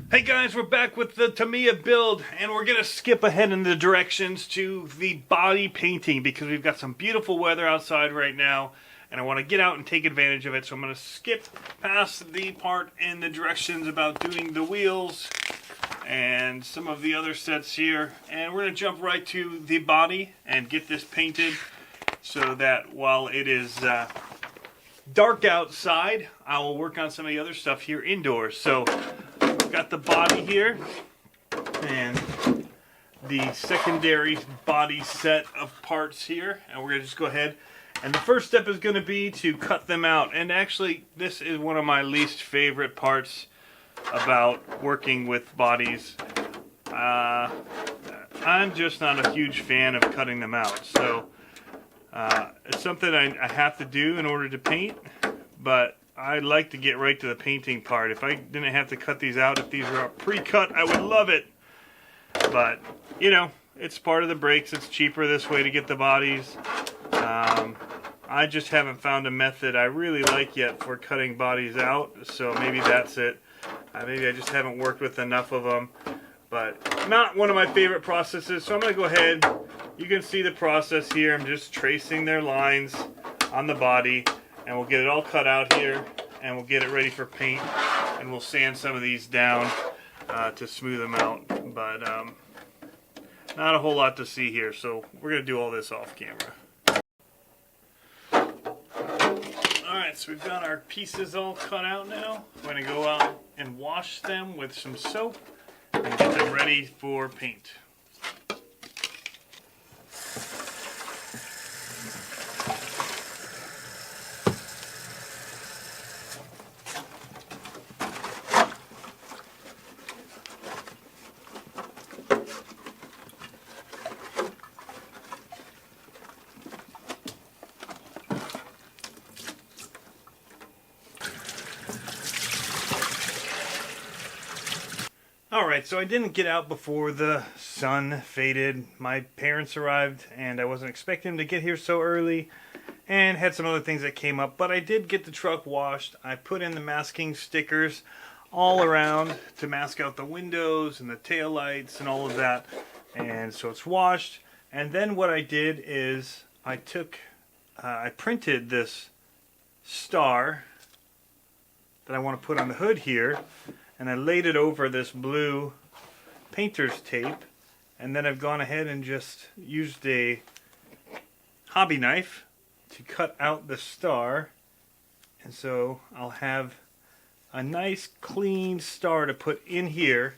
Hey guys, we're back with the Tamiya build, and we're going to skip ahead in the directions to the body painting because we've got some beautiful weather outside right now, and I want to get out and take advantage of it. So I'm going to skip past the part in the directions about doing the wheels and some of the other sets here, and we're going to jump right to the body and get this painted so that while it is dark outside, I will work on some of the other stuff here indoors. So got the body here and the secondary body set of parts here, and we're going to just go ahead, and the first step is going to be to cut them out. And actually this is one of my least favorite parts about working with bodies. I'm just not a huge fan of cutting them out, so it's something I have to do in order to paint, but I'd like to get right to the painting part. If I didn't have to cut these out, if these were pre-cut, I would love it. But, you know, it's part of the breaks. It's cheaper this way to get the bodies. I just haven't found a method I really like yet for cutting bodies out, so maybe that's it. Maybe I just haven't worked with enough of them. But not one of my favorite processes, so I'm going to go ahead. You can see the process here. I'm just tracing their lines on the body. And we'll get it all cut out here, and we'll get it ready for paint, and we'll sand some of these down to smooth them out. But not a whole lot to see here, so we're going to do all this off camera. Alright, so we've got our pieces all cut out now. I'm going to go out and wash them with some soap and get them ready for paint. Alright, so I didn't get out before the sun faded. My parents arrived, and I wasn't expecting them to get here so early, and had some other things that came up, but I did get the truck washed. I put in the masking stickers all around to mask out the windows and the tail lights and all of that, and so it's washed. And then what I did is I printed this star that I want to put on the hood here, and I laid it over this blue painter's tape, and then I've gone ahead and just used a hobby knife to cut out the star, and so I'll have a nice clean star to put in here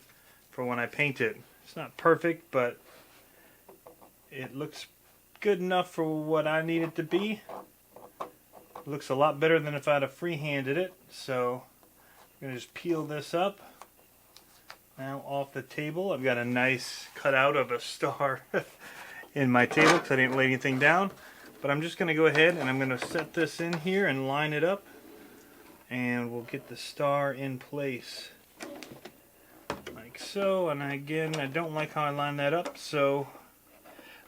for when I paint it. It's not perfect, but it looks good enough for what I need it to be. It looks a lot better than if I'd have freehanded it, so I'm going to just peel this up. Now off the table, I've got a nice cutout of a star in my table because I didn't lay anything down. But I'm just going to go ahead and I'm going to set this in here and line it up. And we'll get the star in place. Like so. And again, I don't like how I line that up. So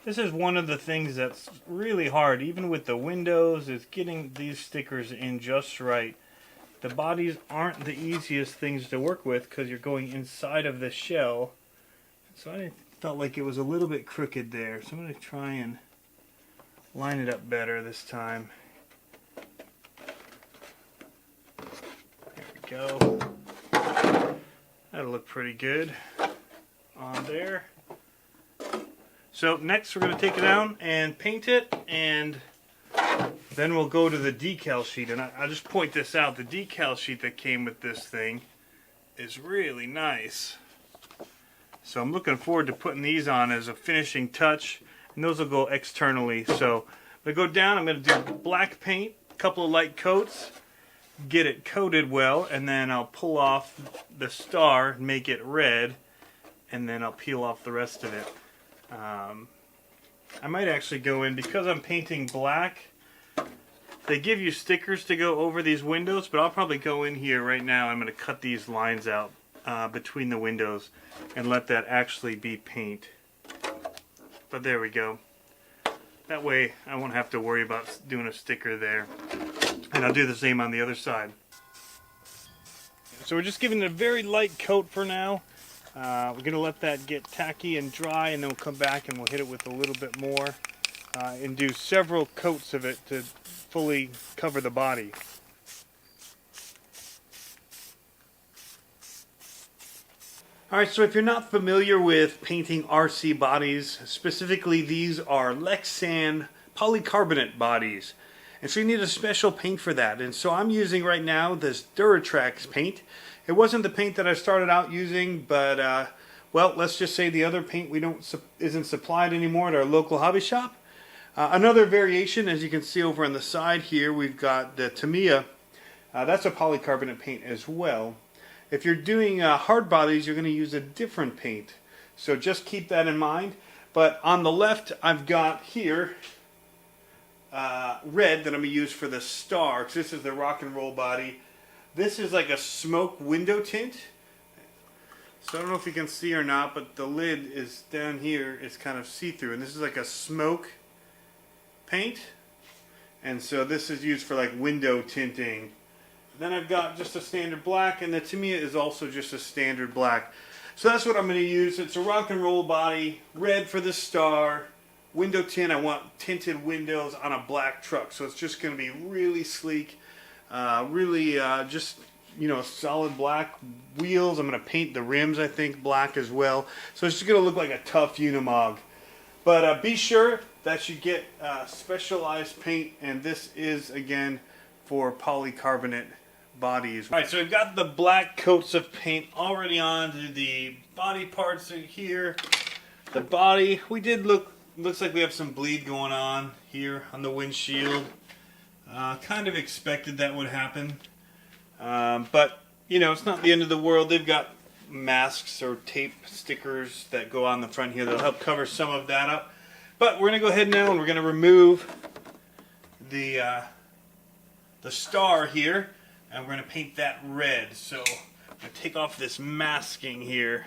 this is one of the things that's really hard, even with the windows, is getting these stickers in just right. The bodies aren't the easiest things to work with because you're going inside of the shell. So I felt like it was a little bit crooked there. So I'm going to try and line it up better this time. There we go. That'll look pretty good on there. So next we're going to take it down and paint it, and then we'll go to the decal sheet. And I'll just point this out. The decal sheet that came with this thing is really nice. So I'm looking forward to putting these on as a finishing touch. And those will go externally. So I'm going to go down. I'm going to do black paint, a couple of light coats, get it coated well, and then I'll pull off the star, make it red, and then I'll peel off the rest of it. I might actually go in, because I'm painting black, they give you stickers to go over these windows, but I'll probably go in here right now. I'm going to cut these lines out between the windows and let that actually be paint. But there we go. That way I won't have to worry about doing a sticker there. And I'll do the same on the other side. So we're just giving it a very light coat for now. We're going to let that get tacky and dry, and then we'll come back and we'll hit it with a little bit more and do several coats of it to fully cover the body. Alright, so if you're not familiar with painting RC bodies, specifically these are Lexan polycarbonate bodies. And so you need a special paint for that. And so I'm using right now this Duratrax paint. It wasn't the paint that I started out using, but well, let's just say the other paint isn't supplied anymore at our local hobby shop. Another variation, as you can see over on the side here, we've got the Tamiya. That's a polycarbonate paint as well. If you're doing hard bodies, you're going to use a different paint. So just keep that in mind. But on the left, I've got here red that I'm going to use for the star, because this is the rock and roll body. This is like a smoke window tint. So I don't know if you can see or not, but the lid is down here. It's kind of see-through. And this is like a smoke paint. And so this is used for like window tinting. Then I've got just a standard black, and the Tamiya is also just a standard black. So that's what I'm going to use. It's a rock and roll body, red for the star, window tint. I want tinted windows on a black truck. So it's just going to be really sleek, really just, you know, solid black wheels. I'm going to paint the rims, I think, black as well. So it's just going to look like a tough Unimog. But be sure that you get specialized paint, and this is, again, for polycarbonate bodies. Alright, so we've got the black coats of paint already onto the body parts here. The body, looks like we have some bleed going on here on the windshield. Kind of expected that would happen. But, you know, it's not the end of the world. They've got masks or tape stickers that go on the front here that'll help cover some of that up. But we're going to go ahead now and we're going to remove the star here, and we're going to paint that red. So I'm going to take off this masking here.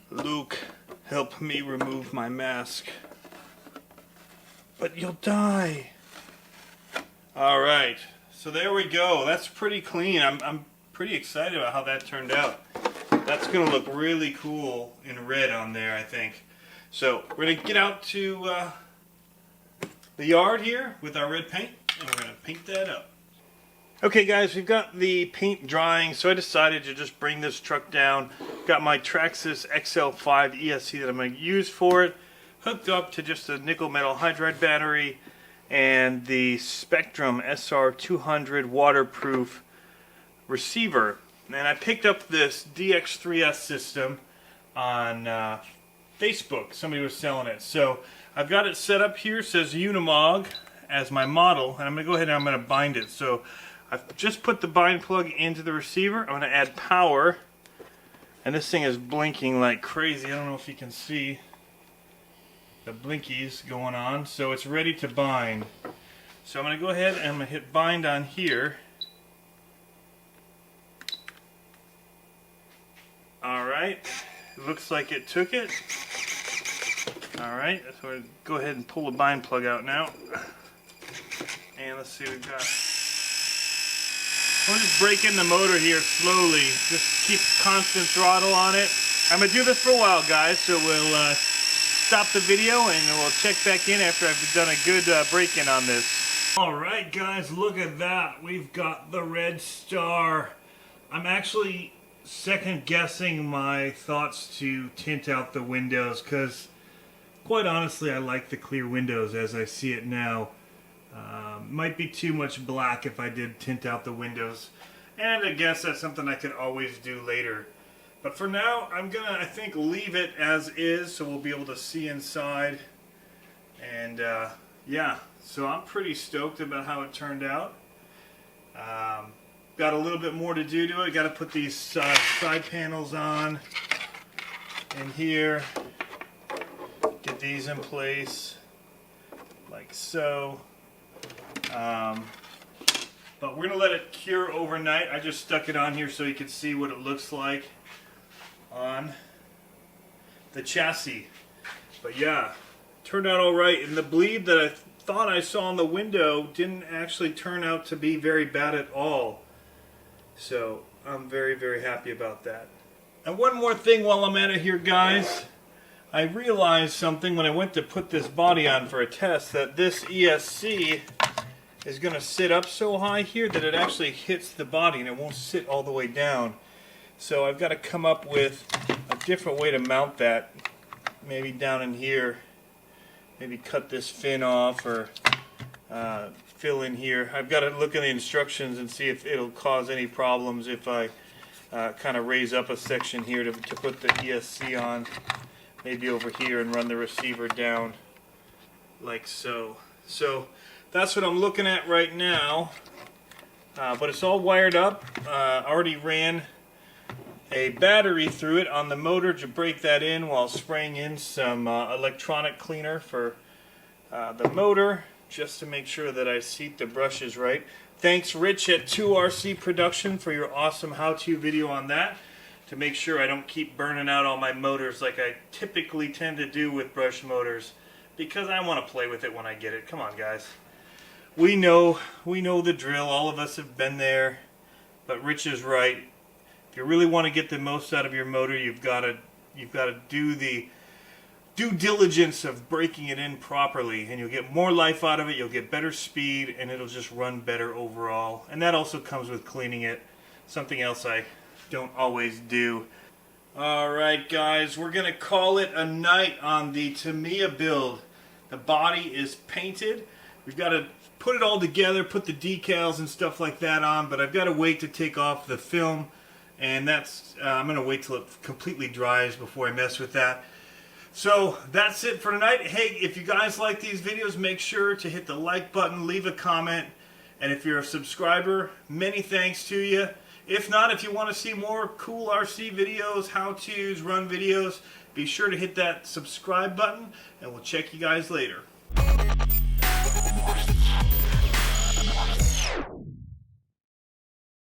Luke, help me remove my mask. But you'll die. Alright, so there we go. That's pretty clean. I'm pretty excited about how that turned out. That's going to look really cool in red on there, I think. So we're going to get out to the yard here with our red paint, and we're going to paint that up. Okay guys, we've got the paint drying, so I decided to just bring this truck down. Got my Traxxas XL5 ESC that I'm going to use for it, hooked up to just a nickel metal hydride battery and the Spectrum SR200 waterproof receiver. And I picked up this DX3S system on Facebook. Somebody was selling it. So I've got it set up here. It says Unimog as my model, and I'm going to go ahead and I'm going to bind it. So I've just put the bind plug into the receiver. I'm going to add power, and this thing is blinking like crazy. I don't know if you can see the blinkies going on. So it's ready to bind. So I'm going to go ahead and I'm going to hit bind on here. Alright, it looks like it took it. Alright, so we're going to go ahead and pull the bind plug out now. And let's see what we've got. We'll just break in the motor here slowly. Just keep constant throttle on it. I'm going to do this for a while, guys, so we'll stop the video and we'll check back in after I've done a good break-in on this. Alright guys, look at that. We've got the red star. I'm actually second guessing my thoughts to tint out the windows, because quite honestly I like the clear windows as I see it now. Might be too much black if I did tint out the windows, and I guess that's something I could always do later. But for now I'm gonna, I think, leave it as is, so we'll be able to see inside. And yeah, so I'm pretty stoked about how it turned out. Got a little bit more to do to it. Got to put these side panels on in here. Get these in place like so. But we're going to let it cure overnight. I just stuck it on here so you can see what it looks like on the chassis. But yeah, turned out alright. And the bleed that I thought I saw on the window didn't actually turn out to be very bad at all. So I'm very, very happy about that. And one more thing while I'm at it here, guys. I realized something when I went to put this body on for a test, that this ESC is going to sit up so high here that it actually hits the body and it won't sit all the way down. So I've got to come up with a different way to mount that. Maybe down in here. Maybe cut this fin off or fill in here. I've got to look at the instructions and see if it'll cause any problems if I kind of raise up a section here to put the ESC on. Maybe over here and run the receiver down like so. So that's what I'm looking at right now. But it's all wired up. Already ran a battery through it on the motor to break that in while spraying in some electronic cleaner for the motor, just to make sure that I seat the brushes right. Thanks Rich at 2RC Production for your awesome how-to video on that, to make sure I don't keep burning out all my motors like I typically tend to do with brush motors, because I want to play with it when I get it. Come on, guys. We know the drill. All of us have been there. But Rich is right. If you really want to get the most out of your motor, you've got to do the due diligence of breaking it in properly, and you'll get more life out of it. You'll get better speed, and it'll just run better overall. And that also comes with cleaning it. Something else I don't always do. Alright guys, we're going to call it a night on the Tamiya build. The body is painted. We've got to put it all together, put the decals and stuff like that on, but I've got to wait to take off the film, and that's I'm going to wait till it completely dries before I mess with that. So that's it for tonight. Hey, if you guys like these videos, make sure to hit the like button, leave a comment, and if you're a subscriber, many thanks to you. If not, if you want to see more cool RC videos, how-tos, run videos, be sure to hit that subscribe button, and we'll check you guys later.